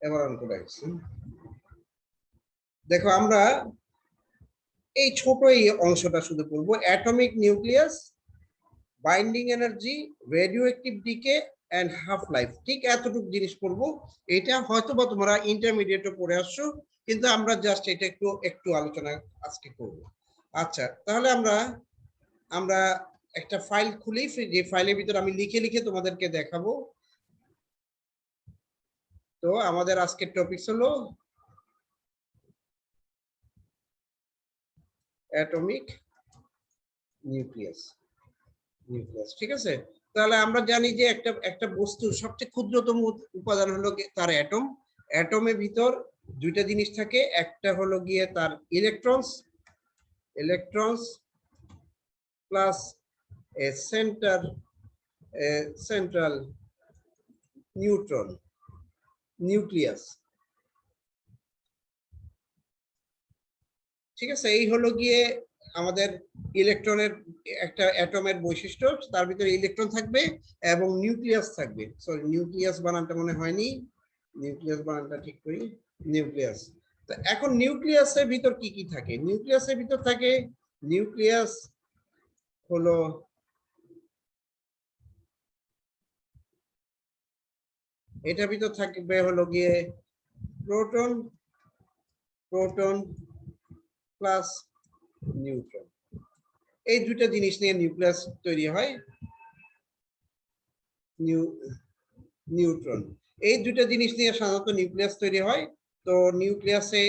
এবার অঙ্কটা আসছি। দেখো আমরা এই ছোট এই অংশটা শুধু পড়বো, atomic nucleus, binding energy, radioactive decay and half life, ঠিক এতটুকু জিনিস পড়বো। এটা হয়তো বা তোমরা ইন্টারমিডিয়েটে পড়ে আসছো, কিন্তু আমরা জাস্ট এটা একটু একটু আলোচনা আজকে করব। আচ্ছা, তাহলে আমরা একটা ফাইল খুলি, যে ফাইলের ভিতরে আমি লিখে লিখে তোমাদেরকে দেখাবো। তো আমাদের আজকের টপিক হলো অ্যাটমিক নিউক্লিয়াস। ঠিক আছে, তাহলে আমরা জানি যে একটা বস্তুর সবচেয়ে ক্ষুদ্রতম উপাদান হলো তার অ্যাটম। অ্যাটমের ভিতর দুইটা জিনিস থাকে, একটা হলো গিয়ে তার electrons plus a central neutron nucleus. ঠিক আছে, এই হলো গিয়ে আমাদের ইলেকট্রনের একটা অ্যাটমের বৈশিষ্ট্য। তার ভিতরে ইলেকট্রন থাকবে এবং নিউক্লিয়াস থাকবে। সরি, নিউক্লিয়াস বানানটা মনে হয়নি, নিউক্লিয়াস বানানটা ঠিক করি, নিউক্লিয়াস। তো এখন নিউক্লিয়াসের ভিতর কি কি থাকে? নিউক্লিয়াসের ভিতর থাকে, নিউক্লিয়াস হলো এটার ভিতর থাকবে হলো গিয়ে প্রোটন প্লাস নিউট্রন। এই দুটো জিনিস নিয়ে নিউক্লিয়াস তৈরি হয়। নিউট্রন, এই দুটো জিনিস নিয়ে সাধারণত নিউক্লিয়াস তৈরি হয়। তো নিউক্লিয়াসে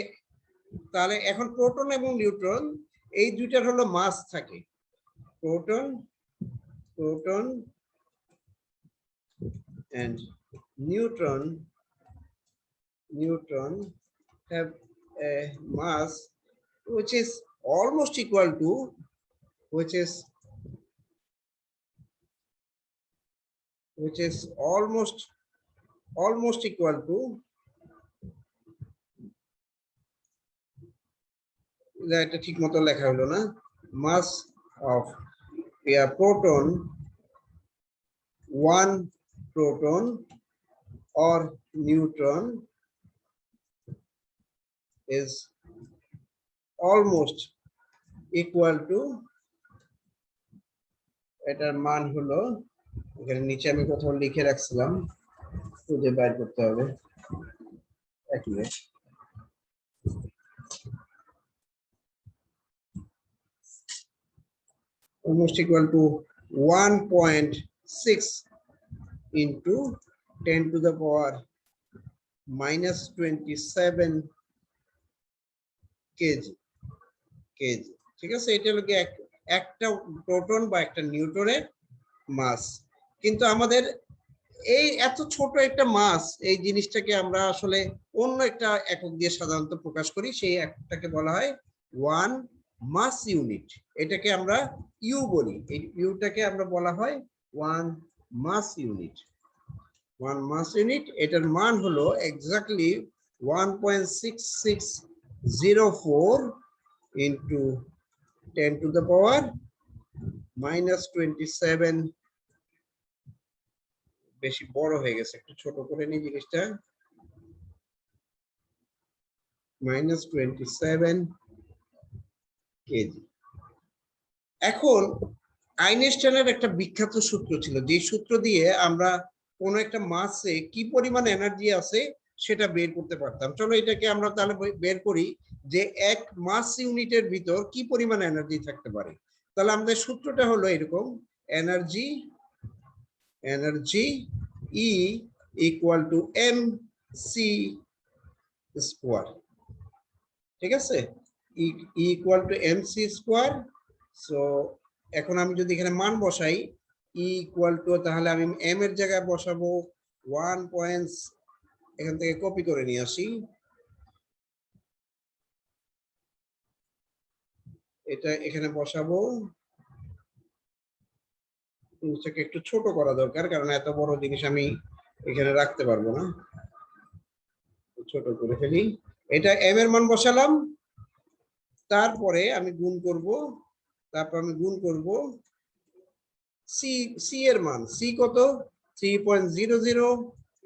তাহলে এখন প্রোটন এবং নিউট্রন এই দুইটার হলো মাস থাকে। Proton and neutron have a mass which is almost equal to almost equal to এটা ঠিক মতো লেখা হলো না, mass of a proton, one proton or neutron is almost equal to, এটার মান হলো, এখানে নিচে আমি কোথাও লিখে রাখছিলাম, খুঁজে বাইর করতে হবে, এক minute. almost equal to 1.6 into 10 to the power minus 27 KG. ঠিক আছে, এটা হলো একটা প্রোটন বা একটা নিউট্রনের মাস। কিন্তু আমাদের এই এত ছোট একটা মাস, এই জিনিসটাকে আমরা আসলে অন্য একটা একক দিয়ে সাধারণত প্রকাশ করি, সেই একটাকে বলা হয় ওয়ান মাস ইউনিট। এটাকে আমরা ইউ বলি, এই ইউটাকে আমরা বলা হয় ওয়ান মাস ইউনিট। এটার মান হলো exactly 1.6604 into 10 to the power minus 27, বেশি বড় হয়ে গেছে, একটু ছোট করে নিই জিনিসটা, minus 27 কেজি। এখন আইনস্টাইনের একটা বিখ্যাত সূত্র ছিল, যে সূত্র দিয়ে আমরা কোন একটা মাসে কি পরিমাণ এনার্জি আছে সেটা বের করতে পারতাম। চলো এটাকে আমরা তাহলে বের করি যে এক মাস ইউনিটের ভিতর কি পরিমাণ এনার্জি থাকতে পারে। তাহলে আমাদের সূত্রটা হলো এরকম, energy E equal to m c square. ঠিক আছে, equal to m c square. So এখন আমি যদি এখানে মান বসাই, ইকুয়াল টু, তাহলে আমি এম এর জায়গায় বসাবো 1. এখান থেকে কপি করে নিয়ে আসি, এটা এখানে বসাবো। জিনিসটাকে একটু ছোট করা দরকার, কারণ এত বড় জিনিস আমি এখানে রাখতে পারবো না, ছোট করে ফেলি। এটা এম এর মান বসালাম, তারপরে আমি গুণ করব সি এর মান। সি কত? 3.00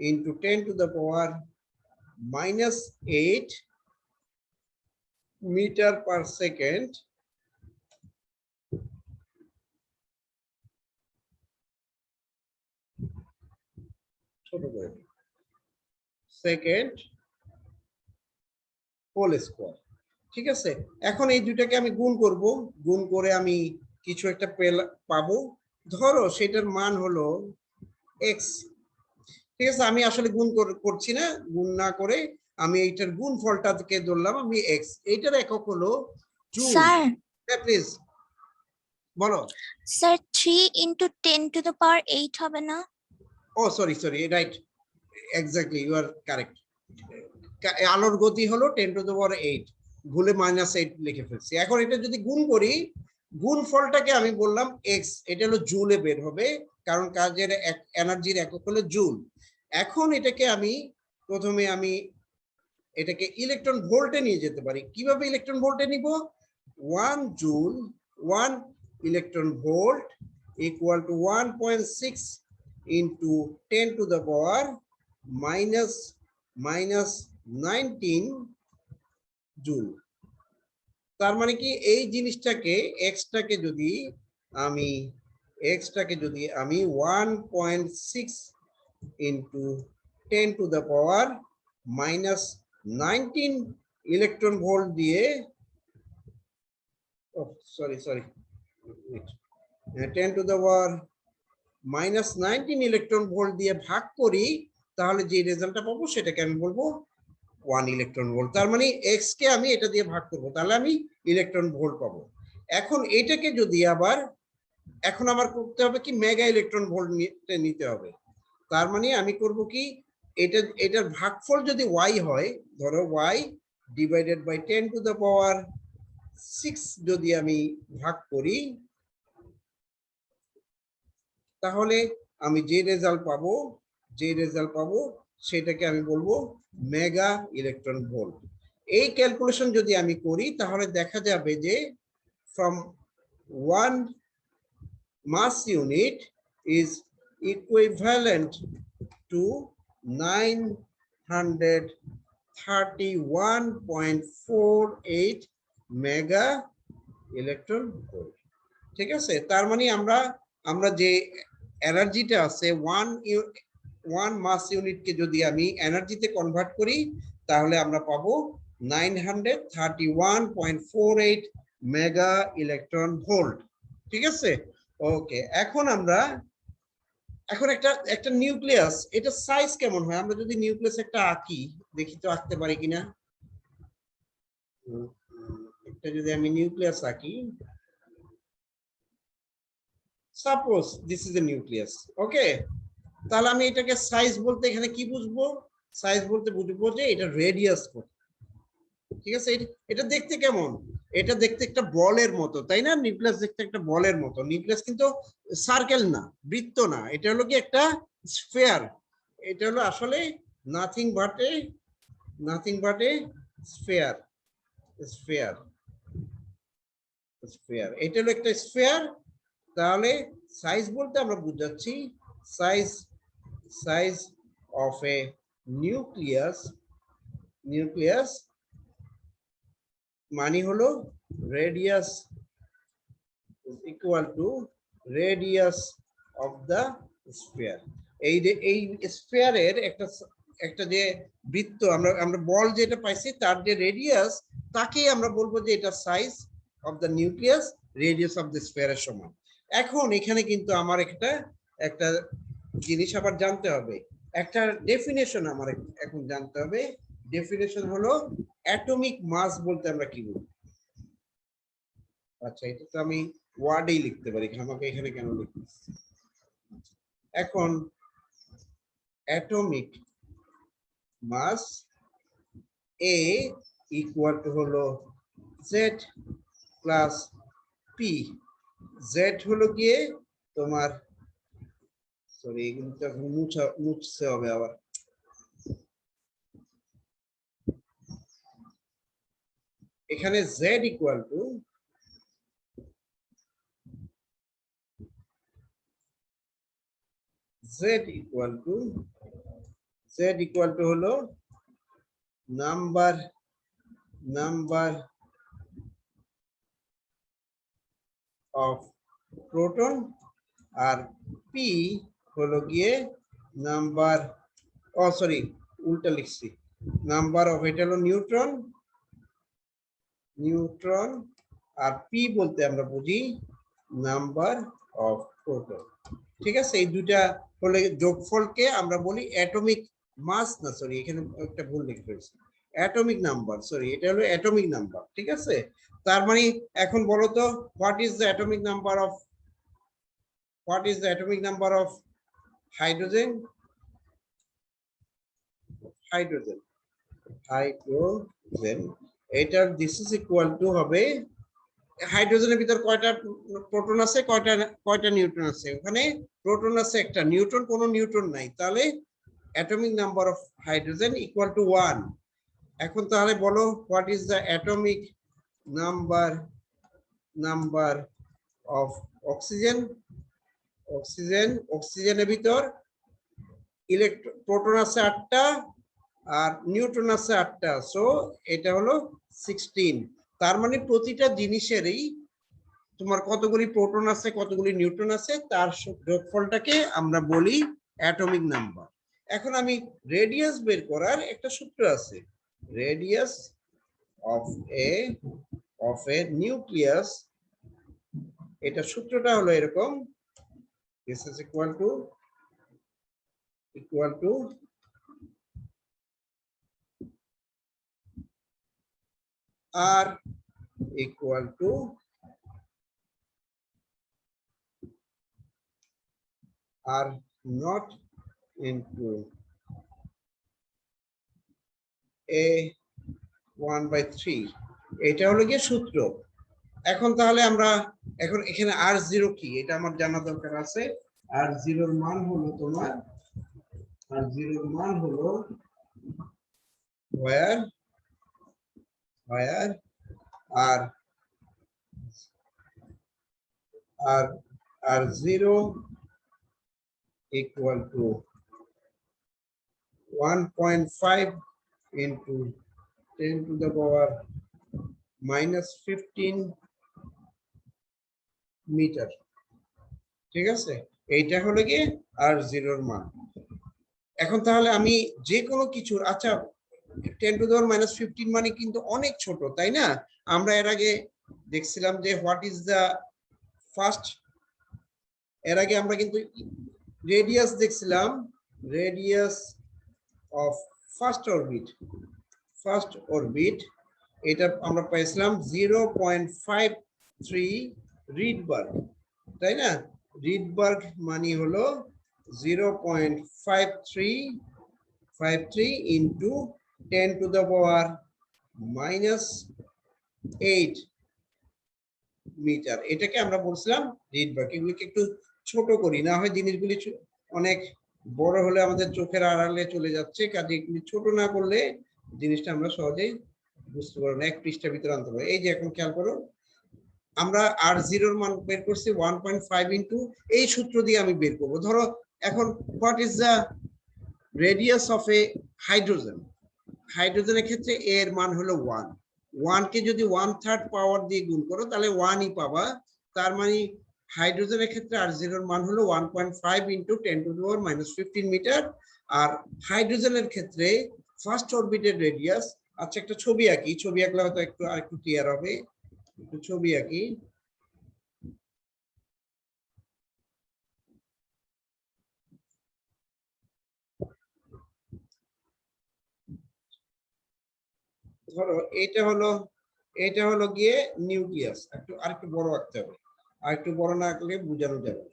into 10 to the power -8 metre per second ছোট করে সেকেন্ড হোল স্কয়ার। ঠিক আছে, এখন এই দুইটাকে আমি গুণ করব, গুণ করে আমি কিছু একটা পাবো, ধরো সেটার মান হলো এক্স। ঠিক আছে, আমি আসলে গুণ করছি না, গুণ না করে আমি এইটার গুণফলটাকে ধরলাম আমি এক্স, এইটার একক হলো জুল। স্যার, হ্যাঁ প্লিজ বলো। স্যার 3 × 10⁸ হবে না? ও sorry sorry, right, exactly, you are correct. আলোর গতি হলো 10⁸, ভুলে -8 লিখে ফেলছি। এখন এটা যদি গুণ করি, গুণফলটাকে আমি বললাম এক্স, এটা হলো জুলে বের হবে, কারণ কাজের এনার্জির একক হলো জুল। এখন এটাকে আমি প্রথমে এটাকে ইলেকট্রন ভোল্টে নিয়ে যেতে পারি। কিভাবে ইলেকট্রন ভোল্টে নিব? 1 joule 1 electron volt equal to 1.6 into 10⁻⁻19 joule. তার মানে কি, এই জিনিসটাকে এক্সটাকে যদি আমি 1.6 ইন্টু 10⁻⁻19 ইলেকট্রন ভোল্ট দিয়ে, সরি 10⁻⁻19 ইলেকট্রন ভোল্ট দিয়ে ভাগ করি, তাহলে যে রেজাল্টটা পাবো সেটাকে আমি বলবো 1 ইলেকট্রন ভোল্ট। তার মানে এক্স কে আমি এটা দিয়ে ভাগ করব, তাহলে আমি ইলেকট্রন ভোল্ট পাবো। এখন এটাকে যদি আবার এখন আমার করতে হবে কি, মেগা ইলেকট্রন ভোল্ট নিতে হবে। তার মানে আমি করব কি, এটার ভাগফল যদি ওয়াই হয়, ধরো ওয়াই ডিভাইডেড বাই 10⁻6 যদি আমি ভাগ করি, তাহলে আমি যে রেজাল্ট পাবো সেটাকে আমি বলবো মেগা ইলেকট্রন ভোল্ট। এই ক্যালকুলেশন যদি আমি করি, তাহলে দেখা যাবে যে from 1 mass unit is equivalent to 931.48 mega electron volt. ঠিক আছে, তার মানে আমরা যে এনার্জিটা আছে 1 মাস ইউনিটকে যদি আমি এনার্জিতে কনভার্ট করি, তাহলে আমরা পাবো 931.48 মেগা ইলেকট্রন ভোল্ট। ঠিক আছে, ওকে। এখন একটা নিউক্লিয়াস, এটা সাইজ কেমন হয়, আমরা যদি নিউক্লিয়াস একটা আঁকি, দেখি তো আঁকতে পারি কিনা। একটা যদি আমি নিউক্লিয়াস আঁকি, suppose this is a nucleus, okay, তাহলে আমি এটাকে সাইজ বলতে এখানে কি বুঝবো? সাইজ বলতে বুঝবো যে এটা রেডিয়াস কত। ঠিক আছে, এটা দেখতে কেমন? এটা দেখতে একটা বলের মতো, তাই না? নিউক্লিয়াস দেখতে একটা বলের মতো। নিউক্লিয়াস কিন্তু সার্কেল না, বৃত্ত না, এটা হলো কি একটা স্ফিয়ার। এটা হলো আসলে nothing but A sphere. Sphere sphere এটা হলো একটা স্ফিয়ার। তাহলে সাইজ বলতে আমরা বুঝাচ্ছি সাইজ অফ এ নিউক্লিয়াস মানে হলো radius equal to radius of the sphere. এই স্ফিয়ারের একটা যে বৃত্ত, আমরা বল যেটা পাইছি তার যে রেডিয়াস, তাকেই আমরা বলবো যে এটা size of the nucleus, radius of the স্ফিয়ারের সমান। এখন এখানে কিন্তু আমার একটা জিনিস আবার জানতে হবে, একটা ডেফিনেশন আমার এখন জানতে হবে। ডেফিনেশন হলো অ্যাটমিক মাস বলতে আমরা কি বলি। আচ্ছা, এটা তো আমি ওয়ার্ডেই লিখতে পারি, আমাকে এখানে কেন লিখতে? এখন atomic mass A equal to হলো জেড প্লাস পি। জেড হলো গিয়ে তোমার, সরি এগুলো তো মুছতে হবে আবার। এখানে জেড ইকুয়াল টু হলো নাম্বার অফ প্রোটন, আর পি হলো গিয়ে নাম্বার, সরি উল্টা লিখছি, নাম্বার অফ, এটা হলো নিউট্রন, আর পি বলতে আমরা বুঝি নাম্বার অফ প্রোটন। ঠিক আছে, এই দুইটা হলে যোগফলকে আমরা বলি অ্যাটমিক মাস, না সরি এখানে একটা ভুল লিখে ফেলেছি, অ্যাটমিক নাম্বার, সরি এটা হলো অ্যাটমিক নাম্বার। ঠিক আছে, তার মানে এখন বলো তো what is the atomic number of hydrogen? Hydrogen এটার দিস ইজ ইকুয়াল টু হবে, হাইড্রোজেনের ভিতর কয়টা প্রোটন আছে, কয়টা নিউট্রন আছে? ওখানে প্রোটন আছে একটা, নিউট্রন, কোনো নিউট্রন নাই, তাহলে atomic number of hydrogen equal to 1। এখন তাহলে বলো what is the atomic number of oxygen? অক্সিজেনের ভিতর প্রোটন আছে 8টা আর নিউট্রন আছে 8টা, সো এটা হলো 16। তার মানে প্রতিটা জিনিসেরই তোমার কতগুলি প্রোটন আছে, কতগুলি নিউট্রন আছে, তার যোগফলটাকে আমরা বলি অ্যাটমিক নাম্বার। এখন আমি রেডিয়াস বের করার একটা সূত্র আছে, রেডিয়াস অফ এ নিউক্লিয়াস, এটা সূত্রটা হলো এরকম, this is equal to r equal to r not into a 1/3, এটা হলো গিয়ে সূত্র। এখন তাহলে আমরা এখন এখানে r0 কি এটা আমার জানা দরকার আছে। r0 এর মান হলো তোমার, where r0 equal to 1.5 into 10 to the power -15 metre. ঠিক আছে, এইটা হলো গিয়ে r0 এর মান। এখন তাহলে আমি যে কোনো কিছুর, আচ্ছা 10 to the power -15 মানে কিন্তু অনেক ছোট, তাই না? আমরা এর আগে দেখছিলাম যে হোয়াট ইজ দ্য ফার্স্ট, এর আগে আমরা কিন্তু রেডিয়াস দেখছিলাম, রেডিয়াস অফ ফার্স্ট অরবিট, এটা আমরা পাইছিলাম 0.53 রিডবার্গ, তাই না? রিডবার্গ মানে হলো 0.53 into 10 to the power -8 metre, এটাকে আমরা বলছিলাম রিডবার্গ। এগুলিকে একটু ছোট করি, না হয় জিনিসগুলি অনেক বড় হলে আমাদের চোখের আড়ালে চলে যাচ্ছে, কাজে এগুলি ছোট না করলে জিনিসটা আমরা সহজেই বুঝতে পারবো না, এক পৃষ্ঠার ভিতরে আনতে পারবো। এই যে এখন খেয়াল করো, আমরা r0 এর মান বের করছি 1.5 ইন্টু এই সূত্র দিয়ে আমি বের করবো। ধরো এখন what is the radius of A hydrogen? হাইড্রোজেনের ক্ষেত্রে এর মান হলো 1 কে যদি 1/3 পাওয়ার দিয়ে গুণ করো তাহলে 1ই পাবা। তার মানে হাইড্রোজেনের ক্ষেত্রে r0 এর মান হলো 1.5 ইন্টু 10 to the power -15 মিটার। আর হাইড্রোজেনের ক্ষেত্রে ফার্স্ট অরবিটের রেডিয়াস, আচ্ছা একটা ছবি আঁকি, ছবি আঁকলে হয়তো আরেকটু ক্লিয়ার হবে, একটু ছবি আঁকি। ধরো এটা হলো গিয়ে নিউক্লিয়াস, আরেকটু বড় আঁকতে হবে, আরেকটু বড় না আঁকলে বোঝানো যাবে।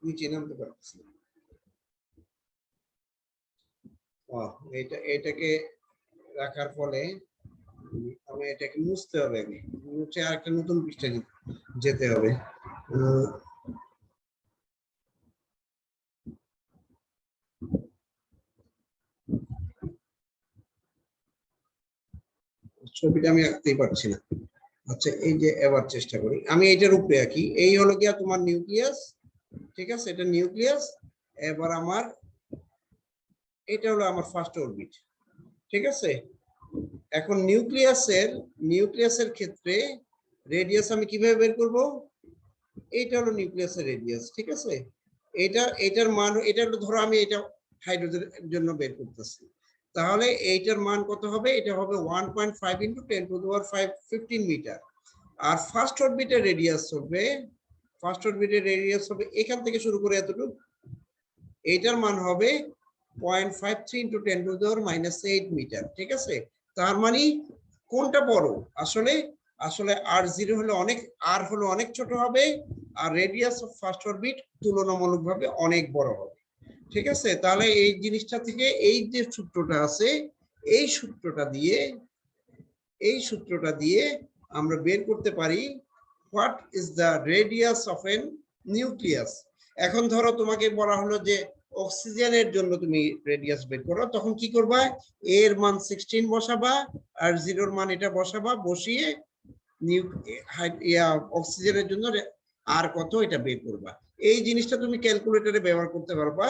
নিচে নামতে পারছি না। এটাকে রাখার ফলে আমি এটাকে মুছতে হবে, মুছে আর একটা নতুন পৃষ্ঠা যেতে হবে। ছবিটা আমি আঁকতেই পারছি না। আচ্ছা এই যে এবার চেষ্টা করি, আমি এটার উপরে আঁকি। এই হলো গিয়া তোমার নিউক্লিয়াস, ঠিক আছে, এটা নিউক্লিয়াস। এবার আমার এটা হলো আমার ফার্স্ট অরবিট, ঠিক আছে। এখন নিউক্লিয়াসের ক্ষেত্রে রেডিয়াস আমি কিভাবে বের করব? এইটা হলো নিউক্লিয়াসের রেডিয়াস, ঠিক আছে। এটার মান, এটা হলো ধরো আমি এটা হাইড্রোজেনের জন্য বের করতেছি, তাহলে এইটার মান কত হবে? এটা হবে 1.5 × 10⁵ মিটার। আর ফার্স্ট অরবিটের রেডিয়াস হবে এখান থেকে শুরু করে এতটুকু, এইটার মান হবে 0.53 × 10⁻⁸ মিটার, ঠিক আছে। তার মানে কোনটা বড়? আসলে আর হলো অনেক ছোট হবে, আর রেডিয়াস অফ ফার্স্ট অরবিট তুলনামূলকভাবে অনেক বড় হবে, ঠিক আছে। তাহলে এই জিনিসটা থেকে এই যে সূত্রটা আছে, এই সূত্রটা দিয়ে আমরা বের করতে পারি what is the radius of N nucleus. এখন ধরো তোমাকে বলা হলো যে অক্সিজেনের জন্য তুমি রেডিয়াস বের করো, তখন কি করবা? এর মান 16 বসাবা, আর জিরোর মান এটা বসাবা, বসিয়ে অক্সিজেনের জন্য আর কত এটা বের করবা। এই জিনিসটা তুমি ক্যালকুলেটরে ব্যবহার করতে পারবা।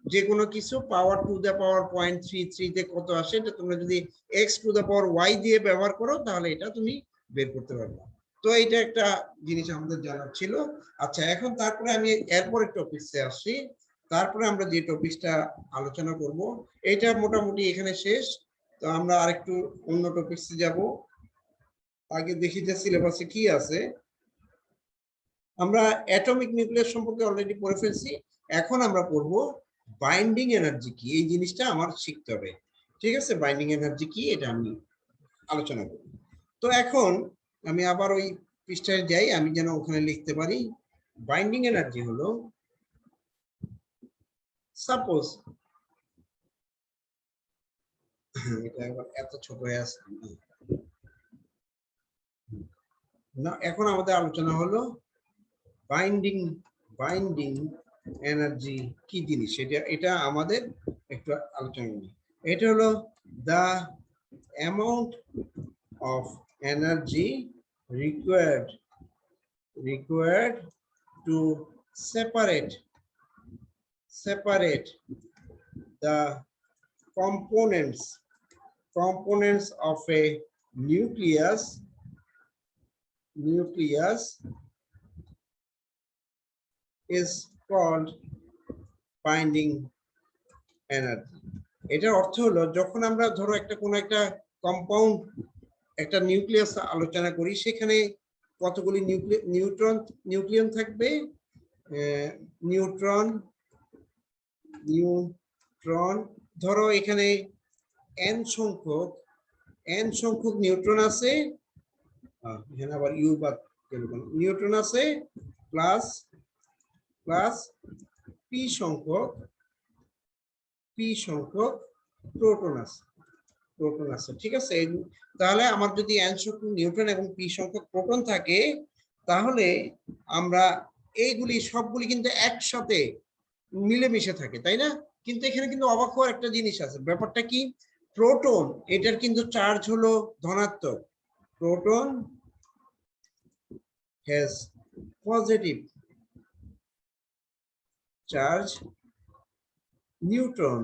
যে কোনো কিছু পাওয়ার টু দ্য পাওয়ার 0.33 তে কত আসে, এটা তোমরা যদি x to the power y দিয়ে ব্যবহার করো, তাহলে এটা তুমি বের করতে পারবে। তো এইটা একটা জিনিস আমাদের জানার ছিল। আচ্ছা, এখন তারপরে আমি এরপরে টপিকসে আসি। তারপরে আমরা যে টপিকসটা আলোচনা করব, এটা মোটামুটি এখানে শেষ। তো আমরা আরেকটু অন্য টপিকসে যাব। আগে দেখি যে সিলেবাসে কি আছে। আমরা অ্যাটমিক নিউক্লিয়াস সম্পর্কে অলরেডি পড়ে ফেলছি। এখন আমরা পড়ব বাইন্ডিং এনার্জি কি, এই জিনিসটা আমার শিখতে হবে, ঠিক আছে। বাইন্ডিং এনার্জি কি এটা আমি আলোচনা করব। তো এখন আমি আবার ওই পৃষ্ঠায় যাই, আমি যেন ওখানে লিখতে পারি। বাইন্ডিং এনার্জি হলো, সাপোজ এটা একবার এত ছোট হয়ে আছে না। এখন আমাদের আলোচনা হলো বাইন্ডিং এনার্জি কি জিনিস, এটা আমাদের একটু আলোচনা করি। এটা হলো the amount of energy required to separate the components of a nucleus is called binding energy. এটার অর্থ হলো, যখন আমরা ধরো কোনো একটা কম্পাউন্ড, একটা নিউক্লিয়াস আলোচনা করি, সেখানে কতগুলি নিউক্লিয়ন থাকবে, নিউট্রন। ধরো এখানে n সংখ্যক নিউট্রন আছে, এখানে আবার ইউ বা নিউট্রন আছে, প্লাস পি সংখ্যক প্রোটন আছে, ঠিক আছে। তাহলে আমার যদি n সংখ্যক নিউট্রন এবং p সংখ্যক প্রোটন থাকে, তাহলে আমরা এইগুলি সবগুলি কিন্তু একসাথে মিলেমিশে থাকে, তাই না? কিন্তু এখানে কিন্তু অবাক হওয়ার একটা জিনিস আছে। ব্যাপারটা কি? প্রোটন, এটার কিন্তু চার্জ হলো ধনাত্মক। Proton has positive charge, neutron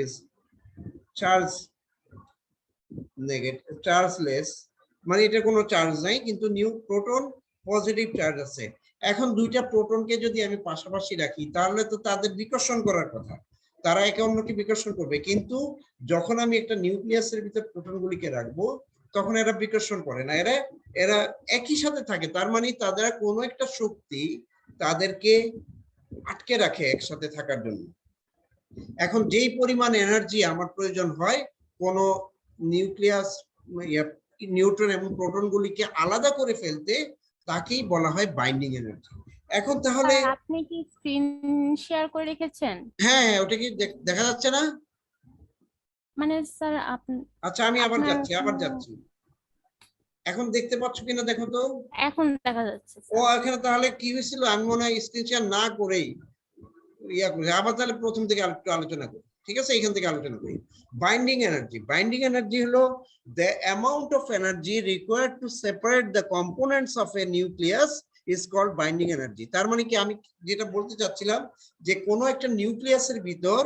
is চার্জলেস, মানে এটা কোনো চার্জ নাই, কিন্তু প্রোটন পজিটিভ চার্জ আছে। এখন দুইটা প্রোটনকে যদি আমি পাশাপাশি রাখি, তাহলে তো তাদের বিকর্ষণ করার কথা, তারা একে অন্যকে বিকর্ষণ করবে। কিন্তু যখন আমি একটা নিউক্লিয়াসের ভিতর প্রোটনগুলিকে রাখবো, তখন এরা বিকর্ষণ করে না, এরা একই সাথে থাকে। তার মানে তাদের কোনো একটা শক্তি তাদেরকে আটকে রাখে একসাথে থাকার জন্য। এখন যেই পরিমাণ এনার্জি আমার প্রয়োজন হয় কোন নিউক্লিয়াস, নিউট্রন এবং প্রোটনগুলিকে আলাদা করে ফেলতে, তাকেই বলা হয় বাইন্ডিং এনার্জি। এখন তাহলে আপনি কি স্ক্রিন শেয়ার করে রেখেছেন? হ্যাঁ, ওটা কি দেখা যাচ্ছে না? মানে স্যার আপনি, আচ্ছা, আমি আবার যাচ্ছি। এখন দেখতে পাচ্ছ কিনা দেখো তো। এখন দেখা যাচ্ছে। ও এখানে তাহলে কি হয়েছিল, আমি মনে হয় স্ক্রিন শেয়ার না করেই আবার তাহলে প্রথম থেকে আলোচনা করি, ঠিক আছে। এখান থেকে আলোচনা করি বাইন্ডিং এনার্জি হলো the amount of energy required to separate the components of a nucleus is called binding energy. তার মানে কি, আমি যেটা বলতে চাচ্ছিলাম যে কোনো একটা নিউক্লিয়াসের ভিতর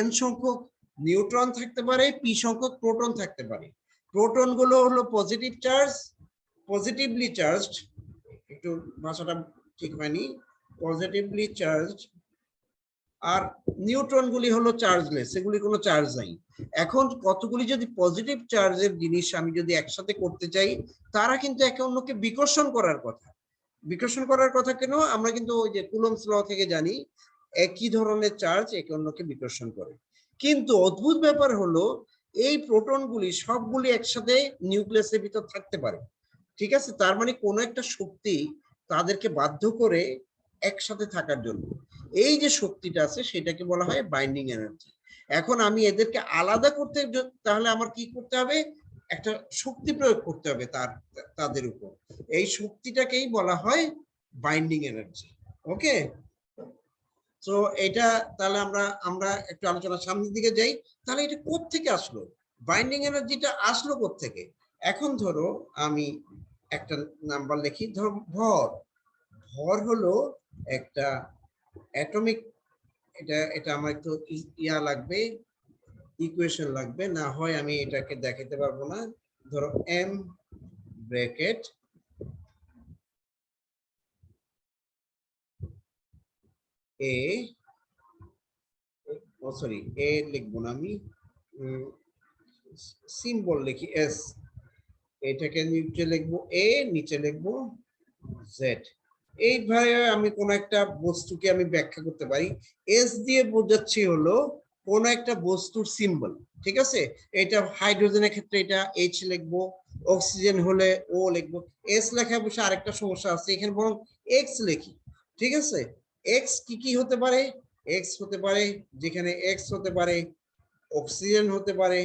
n সংখ্যক নিউট্রন থাকতে পারে, p সংখ্যক প্রোটন থাকতে পারে। প্রোটন গুলো হলো পজিটিভ চার্জ, পজিটিভলি চার্জড, একটু ভাষাটা ঠিক হয়নি, পজিটিভলি চার্জড, আর নিউট্রন গুলি হলো চার্জলেস, এগুলি কোনো চার্জ নাই। এখন কতগুলি যদি পজিটিভ চার্জের জিনিস আমি যদি একসাথে করতে চাই, তারা কিন্তু একে অন্যকে বিকর্ষণ করার কথা। বিকর্ষণ করার কথা কেন? আমরা কিন্তু ওই যে কুলম্বস ল থেকে জানি একই ধরনের চার্জ একে অন্যকে বিকর্ষণ করে। কিন্তু অদ্ভুত ব্যাপার হলো এই প্রোটনগুলি সবগুলি একসাথে নিউক্লিয়াসের ভিতর থাকতে পারে, ঠিক আছে? তার মানে কোনো একটা শক্তি তাদেরকে বাধ্য করে একসাথে থাকার জন্য। এই যে শক্তিটা আছে সেটাকে বলা হয় বাইন্ডিং এনার্জি। এখন আমি এদেরকে আলাদা করতে, তাহলে আমার কি করতে হবে? একটা শক্তি প্রয়োগ করতে হবে তাদের উপর। এই শক্তিটাকেই বলা হয় বাইন্ডিং এনার্জি। ওকে, তো এটা তাহলে আমরা একটু আলোচনা সামনের দিকে যাই। তাহলে এটা কোত্থেকে আসলো? বাইন্ডিং এনার্জিটা আসলো কোত্থেকে? এখন ধরো আমি একটা নাম্বার লিখি, ধরো ভর। ভর হলো একটা অ্যাটমিক, এটা আমার একটু ইয়া লাগবে, ইকুয়েশন লাগবে, না হয় আমি এটাকে দেখাতে পারবো না। ধরো m ব্র্যাকেট a, ও সরি a লিখবো না আমি, সিম্বল লিখি s, এটাকে নিচে লিখবো a, নিচে লিখবো z। এইভাবে আমি কোন একটা বস্তুকে আমি ব্যাখ্যা করতে পারি। এস দিয়ে বোঝাচ্ছি হলো কোন একটা বস্তুর সিম্বল, ঠিক আছে? এটা হাইড্রোজেনের ক্ষেত্রে এটা এইচ লিখবো, অক্সিজেন হলে ও লিখবো। এস লেখা বসে আরেকটা সমস্যা আছে, এখানে বরং এক্স লিখি, ঠিক আছে? এক্স কি কি হতে পারে? এক্স হতে পারে, যেখানে এক্স হতে পারে অক্সিজেন হতে পারে,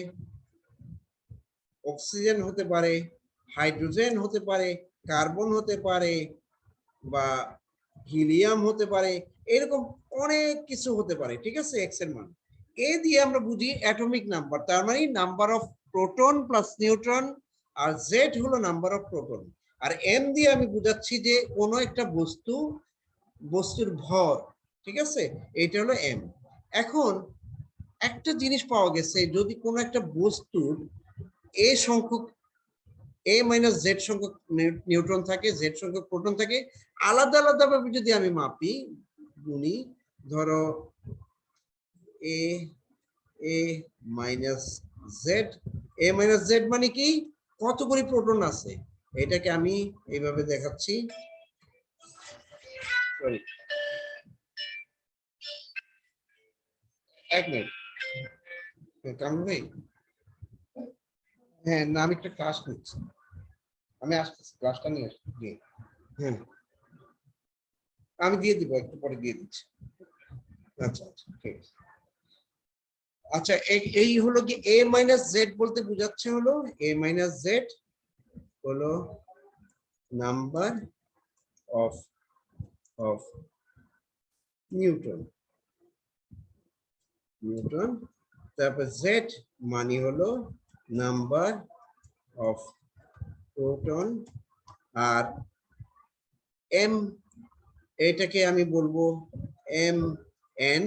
অক্সিজেন হতে পারে, হাইড্রোজেন হতে পারে, কার্বন হতে পারে, বা হিলিয়াম হতে পারে, এরকম অনেক কিছু হতে পারে, ঠিক আছে? এক্স এর মান। এ দিয়ে আমরা বুঝি অ্যাটমিক নাম্বার, তার মানে number of proton plus neutron, আর জেড হলো নাম্বার অফ প্রোটন। আর এম দিয়ে আমি বুঝাচ্ছি যে কোনো একটা বস্তুর ভর, ঠিক আছে? এটা হলো এম। এখন একটা জিনিস পাওয়া গেছে, যদি কোনো একটা বস্তুর এ সংখ্যক a মাইনাস জেড সংখ্যক নিউট্রন থাকে, জেড সংখ্যক প্রোটন থাকে, আলাদা আলাদা ভাবে যদি আমি মাপি, গুনি, ধরো a a minus Z, a minus Z মানে কি? কতগুলি প্রোটন আছে, এটাকে আমি এইভাবে দেখাচ্ছি। সরি, এক মিনিট, কারণ ভাই, হ্যাঁ না, আমি একটা ক্লাস নিচ্ছি, আমি আসতেছি, ক্লাসটা নিয়ে আসছি। হ্যাঁ, আমি দিয়ে দিব, একটু পরে দিয়ে দিচ্ছি। আচ্ছা আচ্ছা, ঠিক আছে। আচ্ছা, এই হলো কি a মাইনাস জেড বলতে বোঝাচ্ছে হলো a মাইনাস জেড হলো number of of neutron, neutron, তারপর জেড মানে হলো নাম্বার অফ প্রোটন, আর এম, এটাকে আমি বলবো এম এন,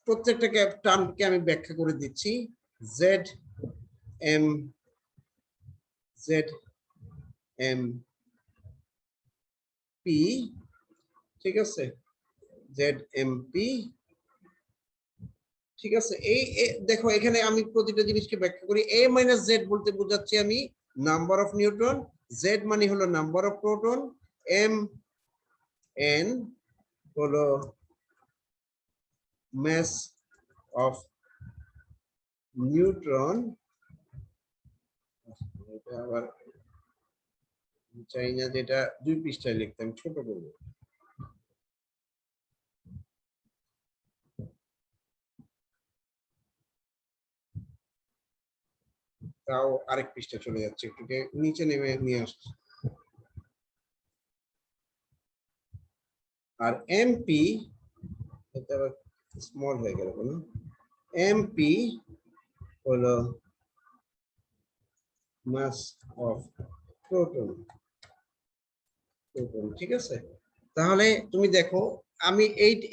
প্রত্যেকটাকে টার্মকে আমি ব্যাখ্যা করে দিচ্ছি। Z M, Z M P, ঠিক আছে? জেড এম পি, ঠিক আছে? এই দেখো, এখানে আমি প্রতিটা জিনিসকে ব্যাখ্যা করি। a মাইনাস জেড বলতে বোঝাচ্ছি আমি নাম্বার অফ নিউট্রন, জেড মানে হলো number of proton, M N হলো মাস অফ নিউট্রন। এটা আবার চাই না যেটা 2 পৃষ্ঠায় লিখতাম, ছোট করবো। তাও আরেক পৃষ্ঠা চলে যাচ্ছে, একটু নিচে নেমে নিয়ে আসছে। আর এমপি, এটা আবার স্মল হয়ে গেল কেন? এমপি হলো মাস অফ প্রোটন, প্রোটন, ঠিক আছে। তাহলে তুমি দেখো আমি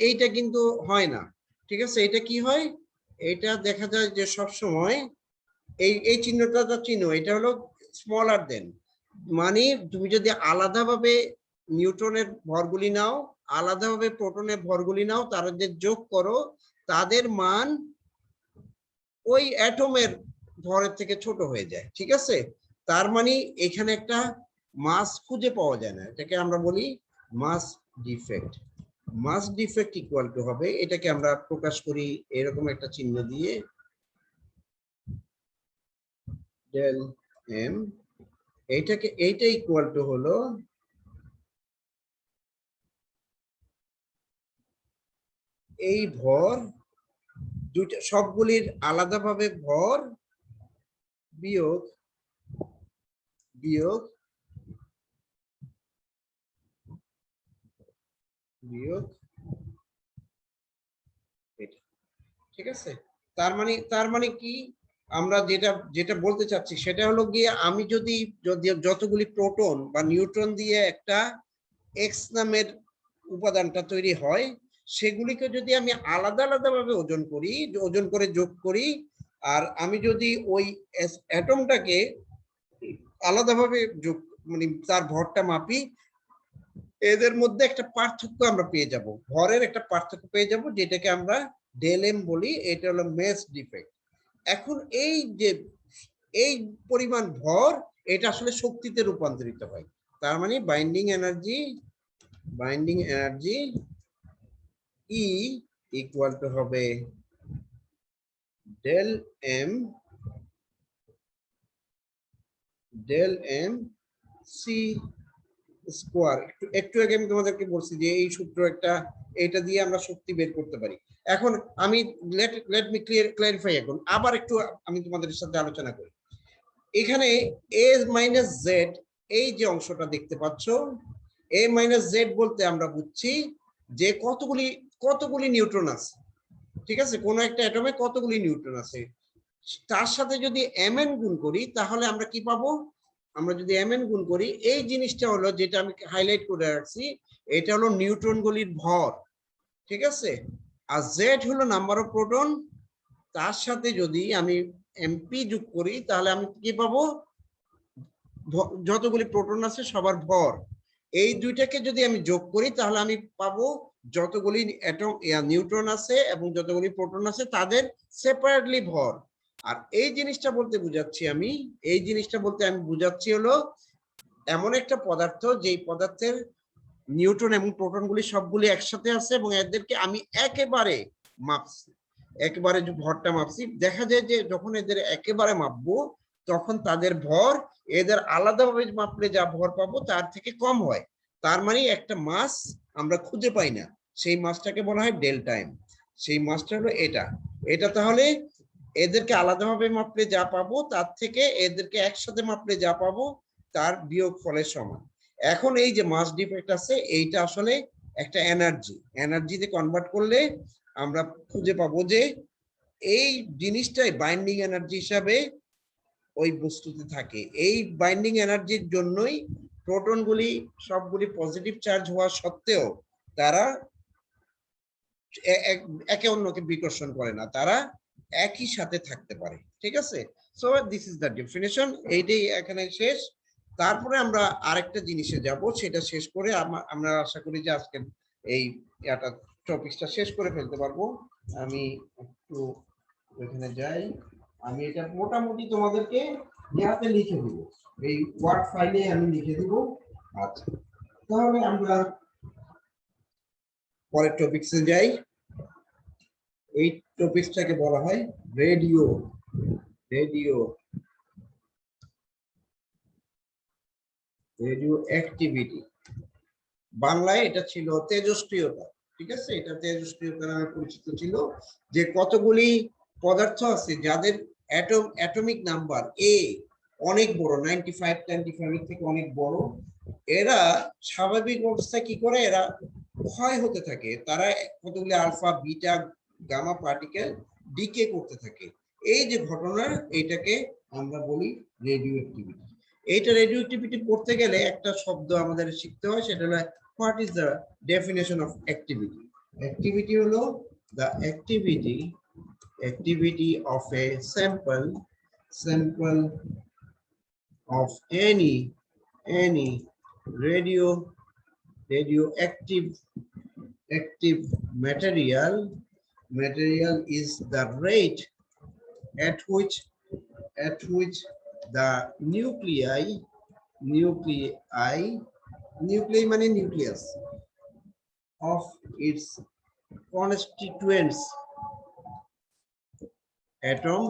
এইটা কিন্তু হয় না, ঠিক আছে। এটা কি হয়, এটা দেখা যায় যে সব সময় এই চিহ্নটা চিহ্ন, এটা হলো স্মলার দেন, মানে তুমি যদি আলাদাভাবে নিউট্রনের ভরগুলি নাও, আলাদাভাবে প্রোটনের ভরগুলি নাও, তাদের যোগ করো, তাদের মান ওই অ্যাটমের ভরের থেকে ছোট হয়ে যায়, ঠিক আছে। তার মানে এখানে একটা মাস খুঁজে পাওয়া যায় না, এটাকে আমরা বলি mass defect. Mass defect equal to হবে, এটাকে আমরা প্রকাশ করি এরকম একটা চিহ্ন দিয়ে, ডেল এম। এইটা ইকুয়াল টু হলো এই ভর দুইটা সবগুলির আলাদাভাবে ভর বিয়োগ বিয়োগ বিয়োগ এটা, ঠিক আছে। তার মানে কি, আমরা যেটা যেটা বলতে চাচ্ছি সেটা হলো গিয়ে, আমি যদি যতগুলি প্রোটন বা নিউট্রন দিয়ে একটা এক্স নামের উপাদানটা তৈরি হয়, সেগুলিকে যদি আমি আলাদা আলাদা ভাবে ওজন করি, ওজন করে যোগ করি, আর আমি যদি ওই অ্যাটমটাকে আলাদাভাবে যোগ মানে তার ভরটা মাপি, এদের মধ্যে একটা পার্থক্য আমরা পেয়ে যাব, ভরের একটা পার্থক্য পেয়ে যাব, যেটাকে আমরা ডেল এম বলি। এটা হলো মেস ডিফেক্ট। এখন এই যে এই পরিমাণ ভর, এটা আসলে শক্তিতে রূপান্তরিত হয়। তার মানে binding energy E equal to হবে ডেল এম সি স্কোয়ার। একটু আগে আমি তোমাদেরকে বলছি যে এই সূত্র একটা, এটা দিয়ে আমরা শক্তি বের করতে পারি। এখন আমি লেট মি ক্লিয়ারিফাই, এখন আবার একটু আমি তোমাদের সাথে আলোচনা করি। এখানে এ মাইনাস জেড, এই যে অংশটা দেখতে পাচ্ছ, এ মাইনাস জেড বলতে আমরা বুঝছি যে কতগুলি নিউট্রন আছে, ঠিক আছে। কোন একটা অ্যাটমে কতগুলি নিউট্রন আছে, তার সাথে যদি mn গুণ করি তাহলে আমরা কি পাবো, আমরা যদি mn গুণ করি, এই জিনিসটা হলো যেটা আমি হাইলাইট করে রাখছি, এটা হলো নিউট্রনগুলির ভর, ঠিক আছে। আর জেড হলো নাম্বার অফ প্রোটন, তার সাথে যদি আমি এমপি যোগ করি তাহলে আমি কি পাবো, যতগুলি প্রোটন আছে সবার ভর। এই দুইটাকে যদি আমি যোগ করি তাহলে আমি পাবো যতগুলি অ্যাটম নিউট্রন আছে এবং যতগুলি প্রোটন আছে তাদের সেপারেটলি ভর। আর এই জিনিসটা বলতে আমি বুঝাচ্ছি হলো এমন একটা পদার্থ, যেই পদার্থের নিউট্রন এবং প্রোটনগুলি সবগুলি একসাথে আছে এবং এদেরকে আমি একেবারে মাপছি, একেবারে ভরটা মাপছি। দেখা যায় যে যখন এদের একেবারে মাপবো তখন তাদের ভর এদের আলাদাভাবে মাপলে যা ভর পাবো তার থেকে কম হয়। তার মানে একটা মাস আমরা খুঁজে পাই না, সেই মাসটাকে বলা হয় ডেল্টা এম। সেই মাসটা হলো এটা তাহলে এদেরকে আলাদাভাবে মাপলে যা পাবো তার থেকে এদেরকে একসাথে মাপলে যা পাবো তার বিয়োগ ফলের সমান। এখন এই যে মাস ডিফেক্ট আছে, এইটা আসলে একটা এনার্জিতে কনভার্ট করলে আমরা খুঁজে পাবো যে এই জিনিসটাই বাইন্ডিং এনার্জি হিসাবে ওই বস্তুতে থাকে। এই বাইন্ডিং এনার্জির জন্যই প্রোটনগুলি সবগুলি পজিটিভ চার্জ হওয়া সত্ত্বেও তারা একে অন্যকে বিকর্ষণ করে না, তারা একই সাথে থাকতে পারে, ঠিক আছে। So this is the definition, এইটাই এখানে শেষ। তারপরে আমরা আরেকটা জিনিসে যাব, সেটা শেষ করে আমরা আশা করি যে আজকে এই টপিকটা শেষ করে ফেলতে পারবো। আমি একটু এখানে যাই, আমি এটা মোটামুটি তোমাদেরকে ইয়াতে লিখে দিব, এই ওয়ার্ড ফাইলে আমি লিখে দিব। আচ্ছা, তাহলে আমরা পরের টপিকসে যাই। এই টপিকটাকে বলা হয় রেডিও অ্যাক্টিভিটি। বাংলায় এটা ছিল তেজস্ক্রিয়তা, ঠিক আছে। এটা তেজস্ক্রিয়তা নামে পরিচিত ছিল, যে কতগুলি পদার্থ আছে যাদের অ্যাটমিক নাম্বার এ অনেক বড়, 95 এর থেকে অনেক বড়, এরা স্বাভাবিক অবস্থায় কি করে, এরা ক্ষয় হতে থাকে, তারা কতগুলি alpha beta gamma particle decay করতে থাকে। এই যে ঘটনা, এটাকে আমরা বলি রেডিও অ্যাক্টিভিটি। এইটা রেডিও অ্যাক্টিভিটি পড়তে গেলে একটা শব্দ আমাদের শিখতে হয়, সেটা হলো what is the definition of activity. Activity হলো the activity of a sample of any radioactive material is the rate at which the nuclei মানে nucleus of its constituents atom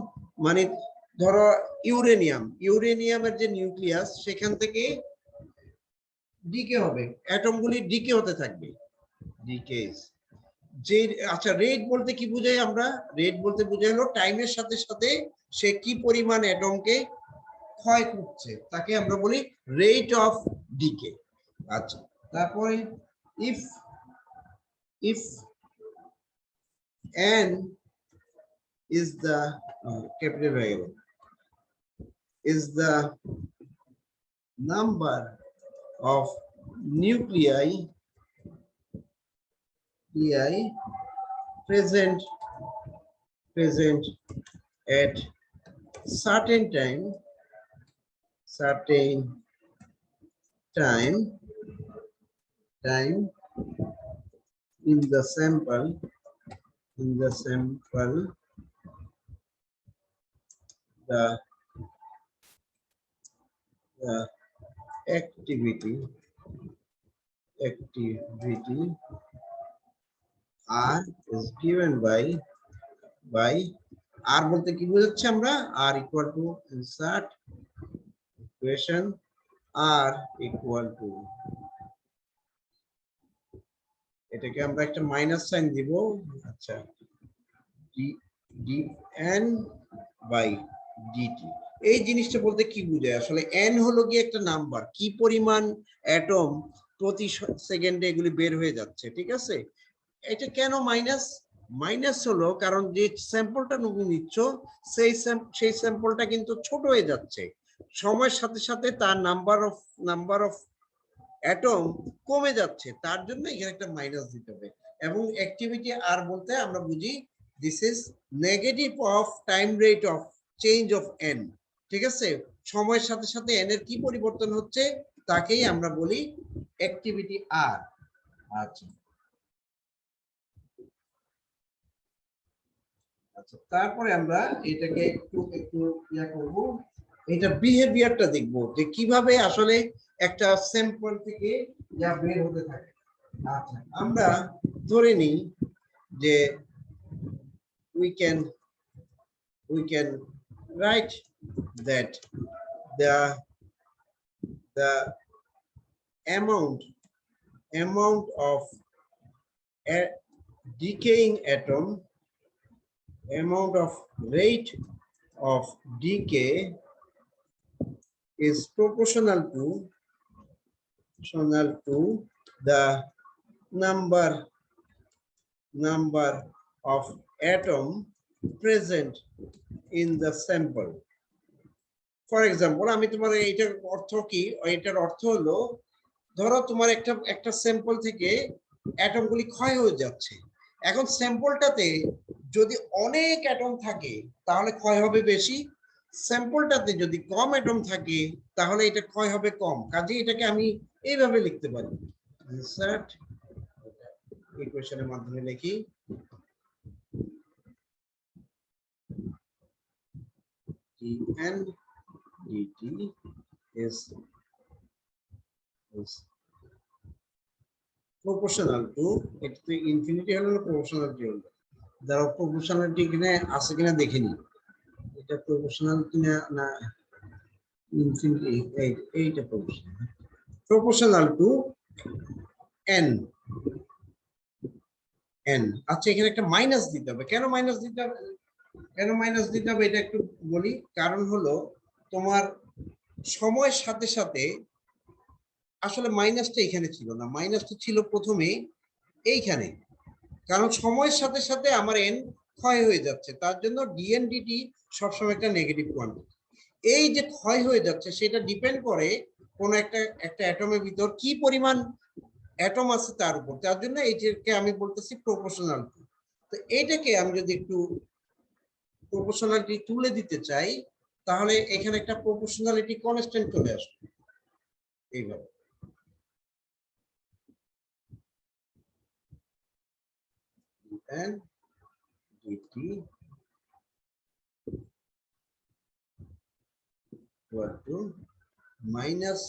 মানে ধরো ইউরেনিয়ামের যে নিউক্লিয়াস সেখান থেকে ডিকে হবে, অ্যাটম গুলি decay হতে থাকবে, ডিকেজ। যে আচ্ছা রেট বলতে কি বুঝাই আমরা? রেট বলতে বোঝাই হলো টাইমের সাথে সাথে সে কি পরিমাণ অ্যাটমকে ক্ষয় করছে, তাকে আমরা বলি রেট অফ ডিকে। আচ্ছা, তারপরে if n is the capital variable is the number of nuclei present at certain time in the sample the activity R is given by R বলতে কি বোঝাচ্ছি আমরা? R equal to insert equation R equal to, এটাকে আমরা একটা minus sine দিব। আচ্ছা, dn by dt। এই জিনিসটা বলতে কি বোঝায় আসলে? n হলো কি একটা নাম্বার, কি পরিমাণ অ্যাটম প্রতি সেকেন্ডে এগুলি বের হয়ে যাচ্ছে, ঠিক আছে? এটা কেন মাইনাস হলো কারণ যে স্যাম্পলটা তুমি নিচ্ছ সেই স্যাম্পলটা কিন্তু ছোট হয়ে যাচ্ছে সময়ের সাথে সাথে, তার নাম্বার অফ অ্যাটম কমে যাচ্ছে, তার জন্য এখানে একটা মাইনাস দিতে হবে। এবং অ্যাক্টিভিটি আর বলতে আমরা বুঝি this is negative of time rate of change of N, ঠিক আছে? সময়ের সাথে সাথে এন এর কি পরিবর্তন হচ্ছে তাকেই আমরা বলি অ্যাক্টিভিটি আর। আচ্ছা আচ্ছা, তারপরে আমরা এটাকে একটু ইয়া করব, এটা বিহেভিয়ারটা দেখব যে কিভাবে আসলে একটা স্যাম্পল থেকে যা বের হতে থাকে। আচ্ছা, আমরা ধরে নিই যে we can write that the amount of a decaying atom, amount of rate of decay is proportional to the number of atom present in the sample. For example, আমি তোমার এইটার অর্থ কি, এটার অর্থ হলো ধরো তোমার একটা স্যাম্পল থেকে অ্যাটমগুলি ক্ষয় হয়ে যাচ্ছে। এখন স্যাম্পলটাতে যদি অনেক অ্যাটম থাকে তাহলে ক্ষয় হবে বেশি, স্যাম্পলটাতে যদি কম অ্যাটম থাকে তাহলে এটা ক্ষয় হবে কম। কাজে এটাকে আমি এইভাবে লিখতে পারি, ইনসার্ট ইকুয়েশনের মাধ্যমে লিখি dn dt is proportional to, এটা তো ইনফিনিটি হলো না প্রপোর্শনালিটি হলো, যারা প্রপোর্শনালিটি এখানে আছে কিনা দেখে নি, এটা প্রপোর্শনাল কিনা না ইনফিনিটি, এইটা প্রপোর্শনাল টু n। আচ্ছা, এখানে একটা মাইনাস দিতে হবে। কেন মাইনাস দিতে হবে এটা একটু বলি। কারণ হলো তোমার সময়ের সাথে সাথে আসলে মাইনাসটা এখানে ছিল না, মাইনাসটা ছিল প্রথমে এইখানে, কারণ সময়ের সাথে সাথে আমার এন ক্ষয় হয়ে যাচ্ছে, তার জন্য ডিএনডিটি সবসময় একটা নেগেটিভ কোয়ান্টিটি। এই যে ক্ষয় হয়ে যাচ্ছে সেটা ডিপেন্ড করে কোন একটা অ্যাটমের ভিতর কি পরিমাণ অ্যাটম আছে তার উপর, তার জন্য এইটাকে আমি বলতেছি প্রপোর্শনালিটি। তো এইটাকে আমি যদি একটু প্রপোর্শনালিটি তুলে দিতে চাই, তাহলে এখানে একটা প্রপোর্শনালিটি কনস্ট্যান্ট চলে আসবে এইভাবে। and dt equal to minus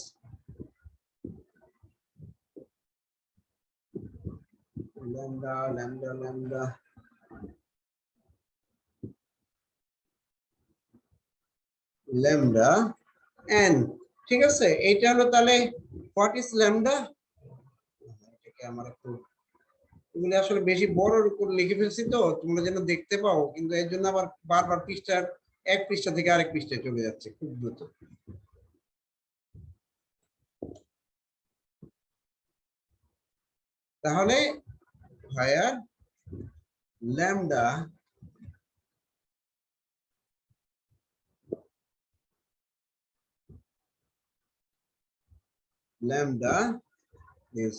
lambda lambda lambda lambda n। ঠিক আছে, এটা হলো তাহলে হোয়াট ইজ ল্যামডা। এটাকে আমার একটু, এগুলো আসলে বেশি বড় করে লিখে ফেলছি তো তোমরা যেন দেখতে পাও, কিন্তু এর জন্য আবার বারবার পৃষ্ঠার এক পৃষ্ঠা থেকে আরেক পৃষ্ঠায় চলে যাচ্ছে খুব দ্রুত। তাহলে ভাইয়া lambda lambda is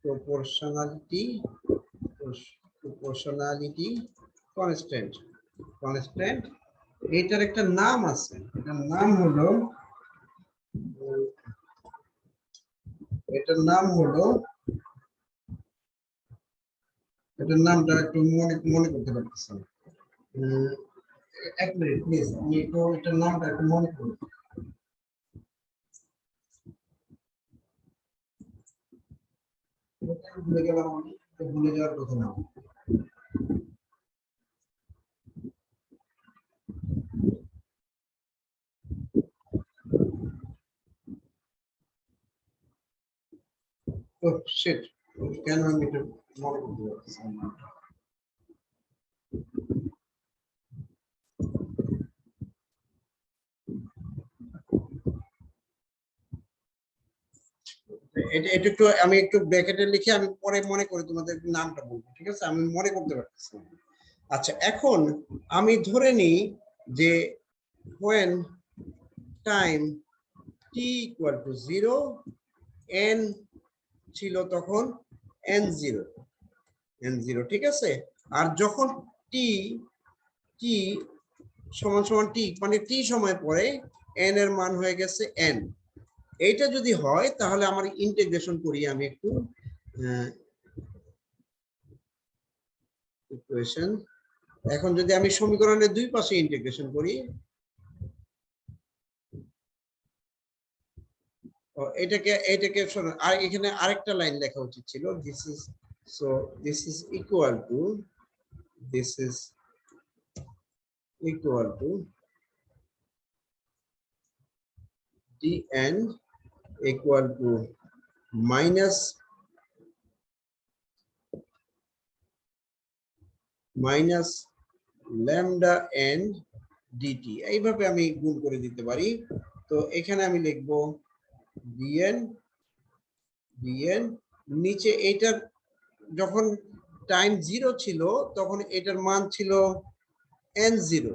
proportionality constant। এটার একটা নাম আছে, এটার নাম হলো এটার নামটা একটু মনে করতে পারতেছি না। এক মিনিট প্লিজ, আমি একটু এটার নামটা একটু মনে করি। ভুলে গেলাম, আমি ভুলে যাওয়ার কথা না। ও শিট, কেন আমি এটা মনে করতে পারতেছি না নামটা। এটা একটু আমি একটু ব্র্যাকেটে লিখে আমি পরে মনে করি তোমাদের নামটা বলবো, ঠিক আছে? আমি মনে করতে পারতেছি না। আচ্ছা, এখন আমি ধরে নিই যে when time t equal to 0 n ছিল তখন n0, ঠিক আছে? আর যখন t t সমান সমান t মানে t সময় পরে n এর মান হয়ে গেছে n। এইটা যদি হয় তাহলে আমার ইন্টিগ্রেশন করি আমি একটু ইকুয়েশন। এখন যদি আমি সমীকরণের দুই পাশে ইন্টিগ্রেশন করি, এটাকে শোনো, আর এখানে আরেকটা লাইন লেখা উচিত ছিল, this is equal two dn equal to minus lambda n dt। এইভাবে আমি গুণ করে দিতে পারি। তো এখানে আমি লিখব dn নিচে এটার যখন টাইম 0 ছিল তখন এটার মান ছিল n0,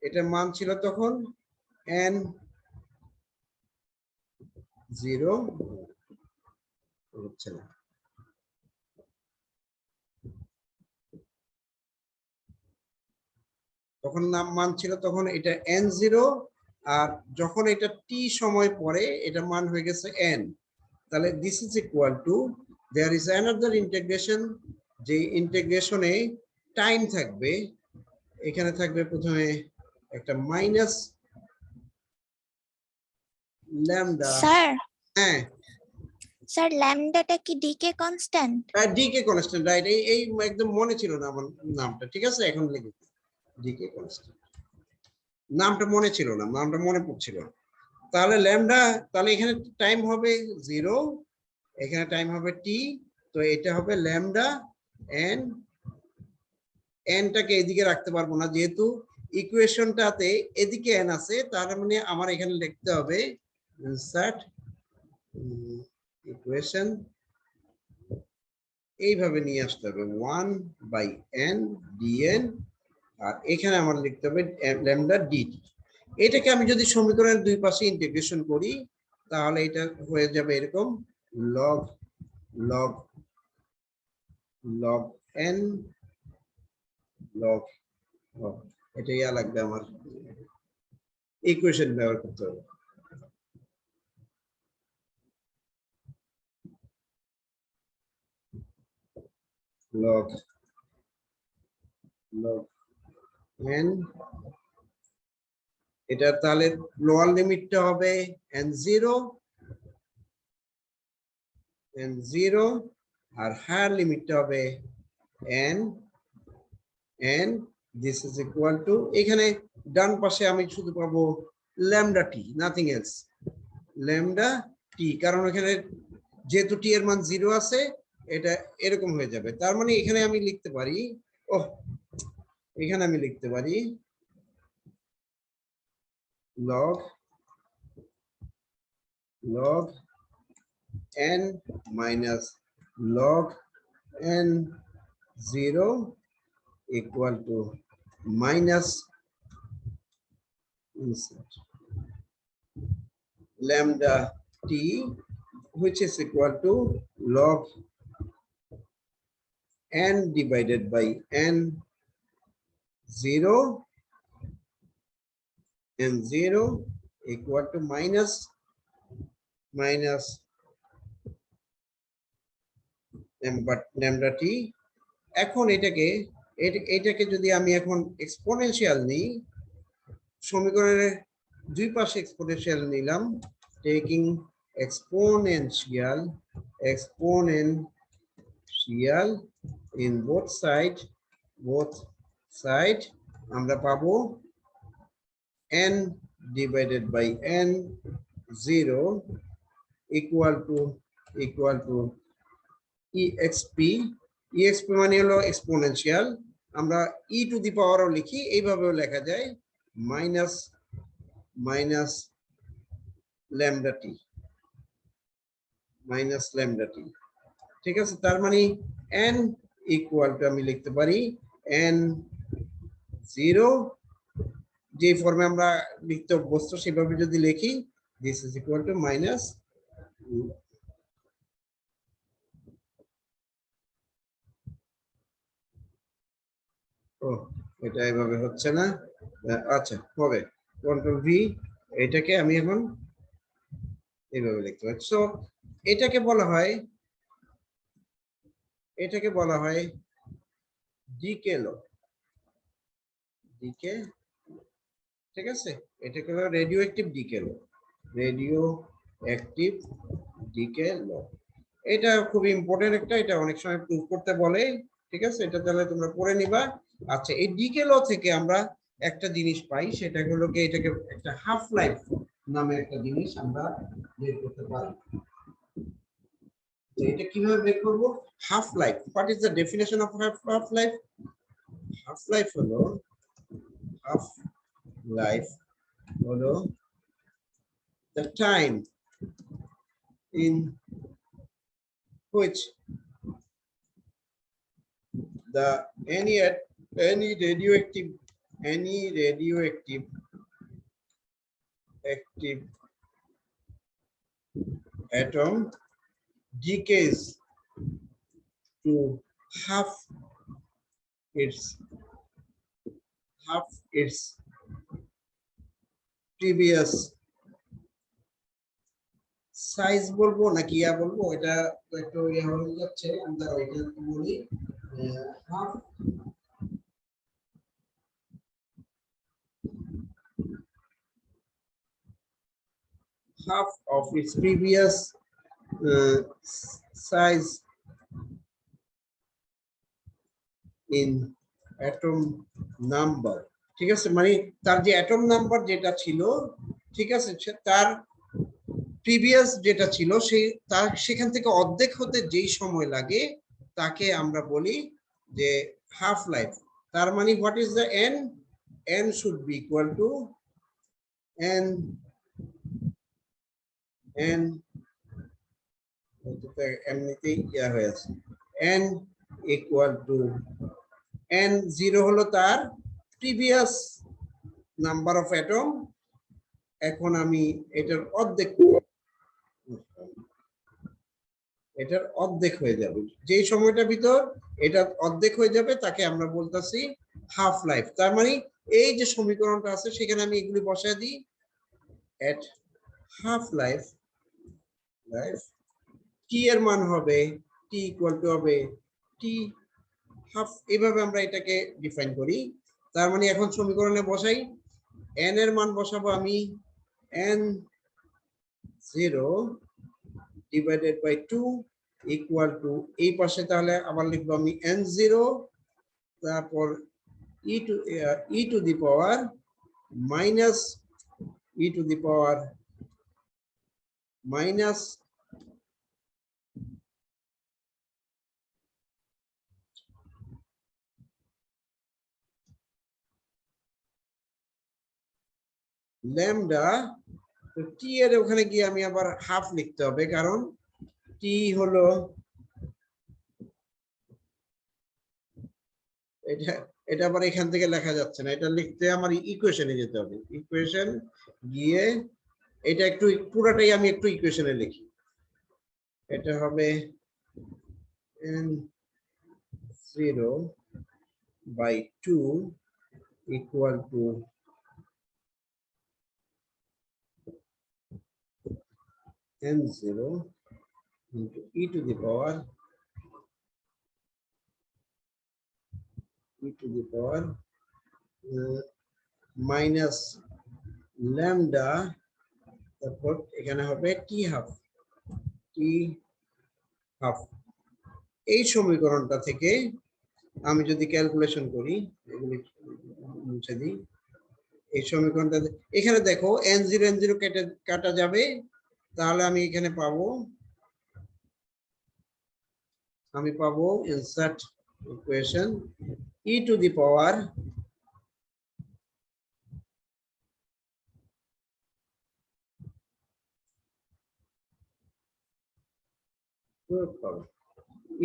এটার মান ছিল তখন n0 হচ্ছে না, তখন মান ছিল তখন এটা n0, আর যখন এটা t সময় পরে এটা মান হয়ে গেছে n। তাহলে this is equal to there is another integration, যে ইন্টিগ্রেশনে টাইম থাকবে, এখানে থাকবে প্রথমে একটা মাইনাস ল্যামডা। হ্যাঁ স্যার ল্যামডাটা কি decay constant? Decay constant, right. এই একদম মনে ছিল না আমার নামটা, ঠিক আছে? এখন লিখি ডিকে কনস্ট্যান্ট, নামটা মনে ছিল না, নামটা মনে পড়ছিল। তাহলে ল্যামডা, তাহলে এখানে টাইম হবে 0, এখানে টাইম হবে t, তো এটা হবে ল্যামডা n। nটাকে এদিকে রাখতে পারবো না যেহেতু ইকুয়েশনটাতে এদিকে n আছে, তার মানে আমার এখানে লিখতে হবে ইনসার্ট ইকুয়েশন, এইভাবে নিয়ে আসতে হবে 1/n dn আর এখানে আমার লিখতে হবে ল্যামডা ডিটি। এটাকে আমি যদি সমীকরণের দুই পাশে ইন্টিগ্রেশন করি তাহলে এটা হয়ে যাবে এরকম log log log N log, এটা ইয়া লাগবে আমার, ইকুয়েশন ব্যবহার করতে হবে। লগ লগ এন, এটা তাহলে লোয়ার লিমিটটা হবে n0 আর হায়ার লিমিটটা হবে n this is equal two, এখানে ডান পাশে আমি শুধু পাবো lambda t, nothing else, lambda t, কারণ এখানে যেহেতু টি এর মান 0 আছে এটা এরকম হয়ে যাবে। তার মানে এখানে আমি লিখতে পারি, এখানে আমি লিখতে পারি log n minus log n0 equal to minus lambda t, which is equal to log n divided by n0 equal to minus lambda t। এখন এটাকে যদি আমি এখন এক্সপোনেনশিয়াল নিই, সমীকরণের দুই পাশে এক্সপোনেনশিয়াল নিলাম, taking exponential in both side, আমরা পাবো n divided by n0 equal to exp মানে হলো এক্সপোনেনশিয়াল, আমরা e টু দি পাওয়ারও লিখি, এইভাবেও লেখা যায় মাইনাস ল্যামডা টি, ঠিক আছে। তার মানে n ইকুয়াল টু আমি লিখতে পারি n0, যে ফর্মে আমরা লিখতে অভ্যস্ত সেভাবে যদি লিখি, this is equal two minus এটা এভাবে হচ্ছে না, আচ্ছা হবে কন্ট্রোল ভি, এটাকে আমি এখন এইভাবে লিখতে পারি। সো এটাকে বলা হয় ডিকে ল, ঠিক আছে। এটাকে বলা হয় রেডিও অ্যাক্টিভ ডিকে ল। এটা খুব ইম্পর্টেন্ট একটা, এটা অনেক সময় প্রুভ করতে বলে, ঠিক আছে। এটা তাহলে তোমরা পড়ে নিবা। আচ্ছা, এই ডিকে ল থেকে আমরা একটা জিনিস পাই, সেটা হলো কি, এটাকে একটা হাফ লাইফ নামে একটা জিনিস আমরা বের করতে পারি। এটা কিভাবে বের করব? Half life, what is the definition of half life? Half life হলো the time in which any radioactive atom decays to half its previous size বলবো নাকি ইয়া বলবো, এটা একটু ইয়া হয়ে যাচ্ছে, আমরা এটা বলি half of its previous size in atom number, ঠিক আছে। মানে তার যে অ্যাটম নাম্বার যেটা ছিল, ঠিক আছে, তার প্রিভিয়াস যেটা ছিল তার সেখান থেকে অর্ধেক হতে যেই সময় লাগে তাকে আমরা বলি যে হাফ লাইফ। তার মানে what is the n should be equal to n এমনিতেই ইয়া হয়ে আছে, n ইকুয়াল টু n0 হলো তার প্রিভিয়াস নাম্বার অফ অ্যাটম, এখন আমি এটার অর্ধেক হয়ে যাবে। যেই সময়টার ভিতর এটা অর্ধেক হয়ে যাবে তাকে আমরা বলতেছি হাফ লাইফ। তার মানে এই যে সমীকরণটা আছে সেখানে আমি এগুলি বসায় দিই। এট হাফ লাইফ টি এর মান হবে টি ইকুয়াল টু হবে টি হাফ। এভাবে আমরা এটাকে ডিফাইন করি। তার মানে এখন সমীকরণে বসাই, এন এর মান বসাবো আমি n0 divided by 2 equal to, এই পাশে তাহলে আবার লিখবো আমি n0, তারপর e to the power minus e to the power minus lambda. তো টি এর ওখানে গিয়ে আমি আবার হাফ লিখতে হবে, কারণ টি হলো এটা, এটা আবার এখান থেকে লেখা যাচ্ছে না, এটা লিখতে আমার ইকুয়েশনে যেতে হবে। ইকুয়েশন গিয়ে এটা একটু পুরাটাই আমি একটু ইকুয়েশনে লিখি। এটা হবে n0 by 2 equal to n0 into e to the power minus lambda, তারপর এখানে হবে টি হাফ। এই সমীকরণটা থেকে আমি যদি ক্যালকুলেশন করি, এগুলি মুছে দিই, এই সমীকরণটা এখানে দেখো n0 n0 কেটে কাটা যাবে, তাহলে আমি এখানে পাবো insert equation e to the power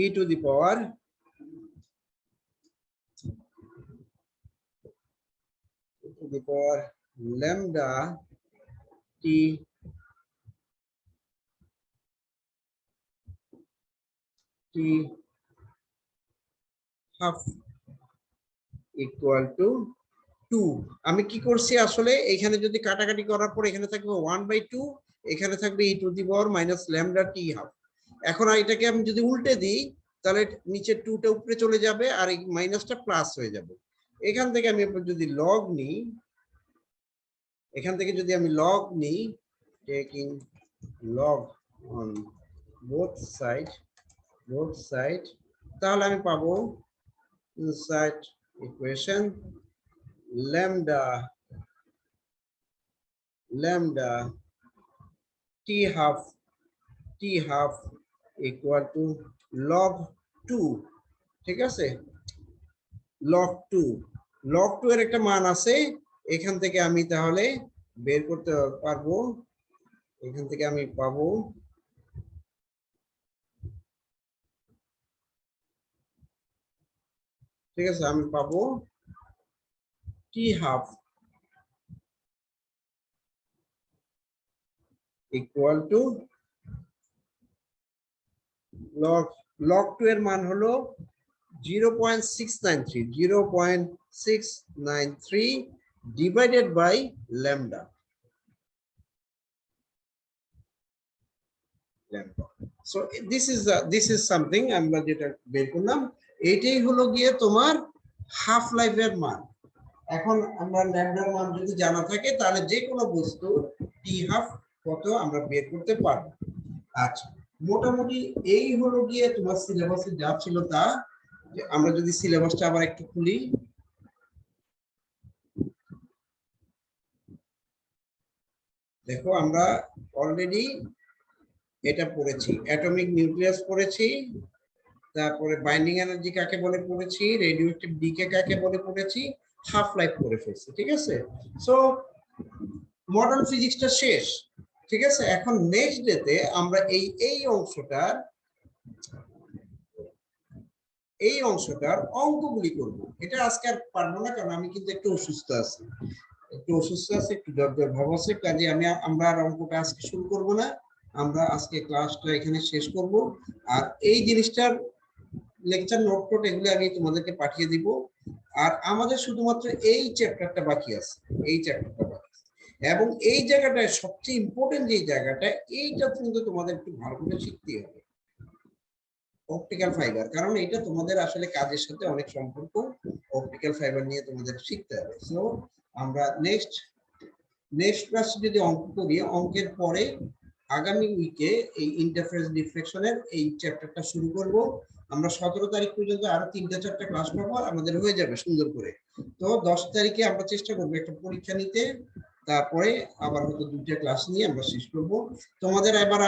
e to the power lambda t half equal to 2। আমি কি করছি আসলে, এখানে যদি কাটাকাটি করার পর এখানে থাকবে 1/2, এখানে থাকবে e to the power minus lambda t half। এখন এটাকে আমি যদি উল্টে দিই তাহলে নিচে 2টা উপরে চলে যাবে আর এই মাইনাসটা প্লাস হয়ে যাবে। এখান থেকে আমি যদি লগ নিই, taking log on both side, তাহলে আমি পাবো inside equation lambda t half equal to log 2। ঠিক আছে, log 2 এর একটা মান আছে, এখান থেকে আমি তাহলে বের করতে পারবো। এখান থেকে আমি পাবো ঠিক আছে, আমি পাবো t half equal to log 2 এর মান হলো 0.693 divided by lambda। So this is something আমরা যেটা বের করলাম, এটাই হলো গিয়ে তোমার হাফ লাইফের মান। এখন আমরা ল্যামডার মান যদি জানা থাকে তাহলে যে কোনো বস্তু টি হাফ কত আমরা বের করতে পারবো। আচ্ছা, মোটামুটি এই হলো গিয়ে তোমার সিলেবাসে যা ছিল তা। আমরা যদি সিলেবাসটা আবার একটু খুলি, দেখো আমরা অলরেডি এটা পড়েছি, অ্যাটমিক নিউক্লিয়াস পড়েছি, তারপরে বাইন্ডিং এনার্জি কাকে বলে পড়েছি, রেডিওঅ্যাক্টিভ ডিকে কাকে বলে পড়েছি, হাফ লাইফ করে ফেলছি। ঠিক আছে, সো মডার্ন ফিজিক্সটা শেষ। ঠিক আছে, এখন নেক্সট ডেতে আমরা এই অংশটার এই অংশটার অঙ্কগুলি করব। এটা আজকে আর পারবো না, কারণ আমি কিন্তু একটু অসুস্থ আছি, একটু জ্বর ভাব আছে, কাজে আমরা আর অঙ্কটা আজকে শুরু করব না। আমরা আজকে ক্লাসটা এখানে শেষ করব। আর এই জিনিসটার লেকচার নোট টোট এগুলো আমি তোমাদেরকে পাঠিয়ে দিব। আর আমাদের শুধুমাত্র এই চ্যাপ্টারটা বাকি আছে, এই চ্যাপ্টারটা বাকি আছে। এবং এই জায়গাটায় সবচেয়ে ইম্পর্টেন্ট যে জায়গাটা, এইটা কিন্তু তোমাদের একটু ভালো করে শিখতে হবে, অপটিক্যাল ফাইবার, কারণ এটা তোমাদের আসলে কাজের সাথে অনেক সম্পর্ক। অপটিক্যাল ফাইবার নিয়ে তোমাদের শিখতে হবে। সো আমরা নেক্সট ক্লাস যদি অঙ্ক করি, অঙ্কের পরে আগামী উইকে এই ইন্টারফারেন্স ডিফ্লেকশনের এই চ্যাপ্টারটা শুরু করব। আমরা 17 তারিখ পর্যন্ত আরো 3-4টা ক্লাস পাবো, আর আমাদের হয়ে যাবে সুন্দর করে। তো 10 তারিখে আমরা চেষ্টা করবো একটা পরীক্ষা নিতে, তারপরে আবার হয়তো 2টা ক্লাস নিয়ে আমরা শেষ করব। তোমাদের এবার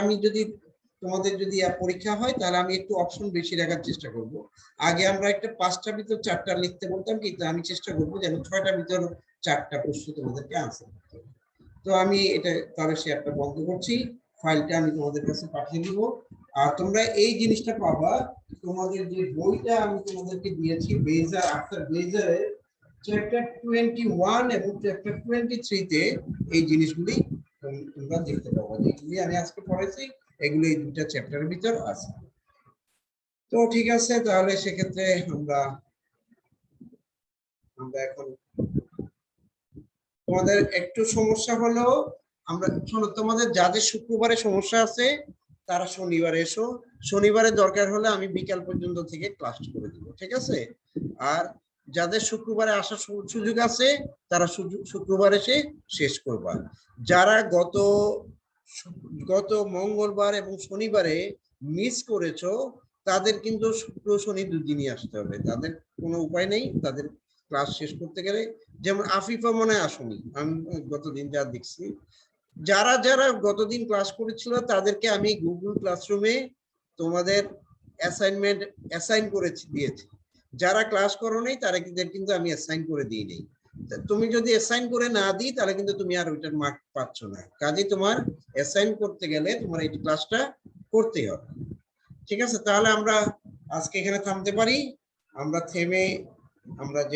তোমাদের যদি পরীক্ষা হয়, তাহলে আমি একটু অপশন বেশি রাখার চেষ্টা করব। আগে আমরা একটা 5টার ভিতর 4টা লিখতে বলতাম, কিন্তু আমি চেষ্টা করবো যেন 6টার ভিতর 4টা প্রশ্ন তোমাদেরকে আনসার করতে হবে। তো আমি এটা তাহলে শেয়ারটা বন্ধ করছি, ফাইলটা আমি তোমাদের কাছে পাঠিয়ে দিব। আর তোমরা এই জিনিসটা পাবা, তোমাদের যে বইটা আমি তোমাদেরকে দিয়েছি ব্লেজার, আফটার ব্লেজারের চ্যাপ্টার 21 এবং চ্যাপ্টার 23 তে এই জিনিসগুলি তোমরা দেখতে পাবো। যেগুলি আমি আজকে পড়েছি এগুলো এই 2টা চ্যাপ্টারের ভিতর আছে। তো ঠিক আছে, তাহলে সেক্ষেত্রে আমরা এখন তোমাদের একটু সমস্যা হলো, আমরা শোনো, তোমাদের যাদের শুক্রবারে সমস্যা আছে তারা শনিবারে এসো। শনিবারে দরকার হলে আমি বিকাল পর্যন্ত থেকে ক্লাস করে দিব, ঠিক আছে? আর যাদের শুক্রবারে আসার সুযোগ আছে তারা শুক্রবার এসে শেষ করবা। যারা গত মঙ্গলবার এবং শনিবারে মিস করেছো, তাদের কিন্তু শুক্র শনি দুদিনই আসতে হবে, তাদের কোনো উপায় নেই তাদের ক্লাস শেষ করতে গেলে। যেমন আফিফা মনে হয় আসেনি, আমি গতদিন যা দেখছি। যারা যারা গতদিন ক্লাস করেছিল তাদেরকে আমি গুগল ক্লাসরুমে তোমাদের অ্যাসাইন করে দিয়েছি। যারা ক্লাস করো নাই তারা কিন্তু আমি অ্যাসাইন করে দিই নাই। তুমি যদি অ্যাসাইন করে না দিই তাহলে কিন্তু তুমি আর ওইটার মার্ক পাচ্ছ না। কাজে তোমার অ্যাসাইন করতে গেলে তোমার এই ক্লাসটা করতেই হবে, ঠিক আছে? তাহলে আমরা আজকে এখানে থামতে পারি। আমরা থেমে আমরা যে